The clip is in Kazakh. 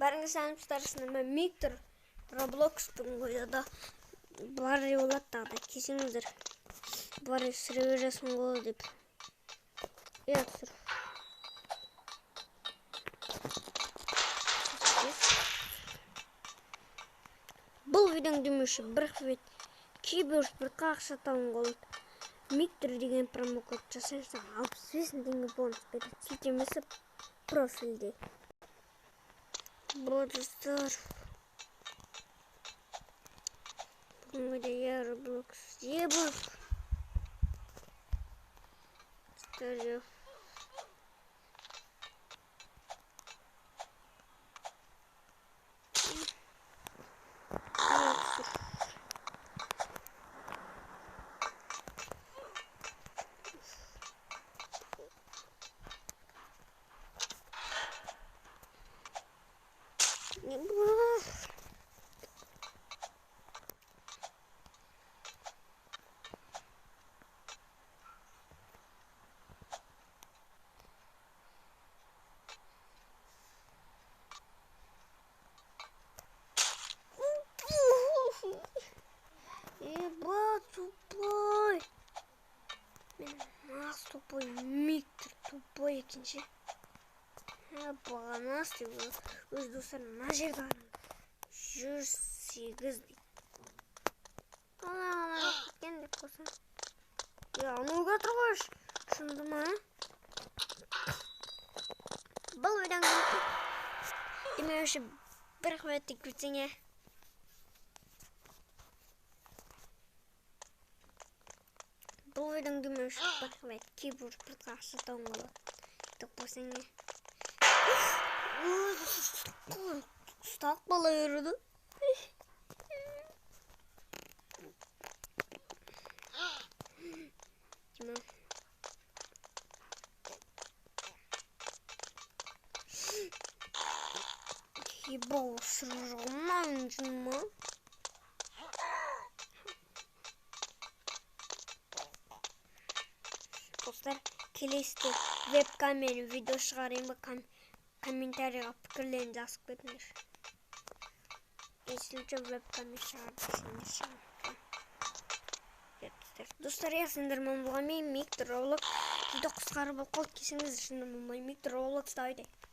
Бәріңіз сәлемдерсіздер, мен Миктор Roblox'тың ойда бар болады тағы кесіңіздер. Бар сүре бересің ғой деп. Иә, түсір. Бұл видеоның демеуші бір хвет кейбір бір қақша тауын қолды. Миктор деген промокод жасайсың, 65 теңге бонус береді. Сілтемесі профильде. Бодыстар. Бүгін видео Roblox ебір. Стадио. Тупой. Мен нас тупой, Миктор тупой екенше. Бағанас деп өз достарым мына жерде 108 дейді. Ана кеткен деп қоса. Я, ануға тұрғаш. Шынды ма? Бұл видеоң демеуші бір қуеттік көтсеңе. Бұл видеоң демеуші бір қует кейбір бір қақша тауын болады. Деп қосыңе. Ұстақ бала өрді. Ебал сыржылман жүнма. Достар, келесте вебкаммен видео шығарайын ба, комментарийға пікірлерін жазып кетіңдер. Есілчі вебкаммен шығарды. Достар, сендер мұн болған мен Миктор Roblox видео қысқары бұл қол кесіңіз шынды мұнбай Миктор Roblox дайды.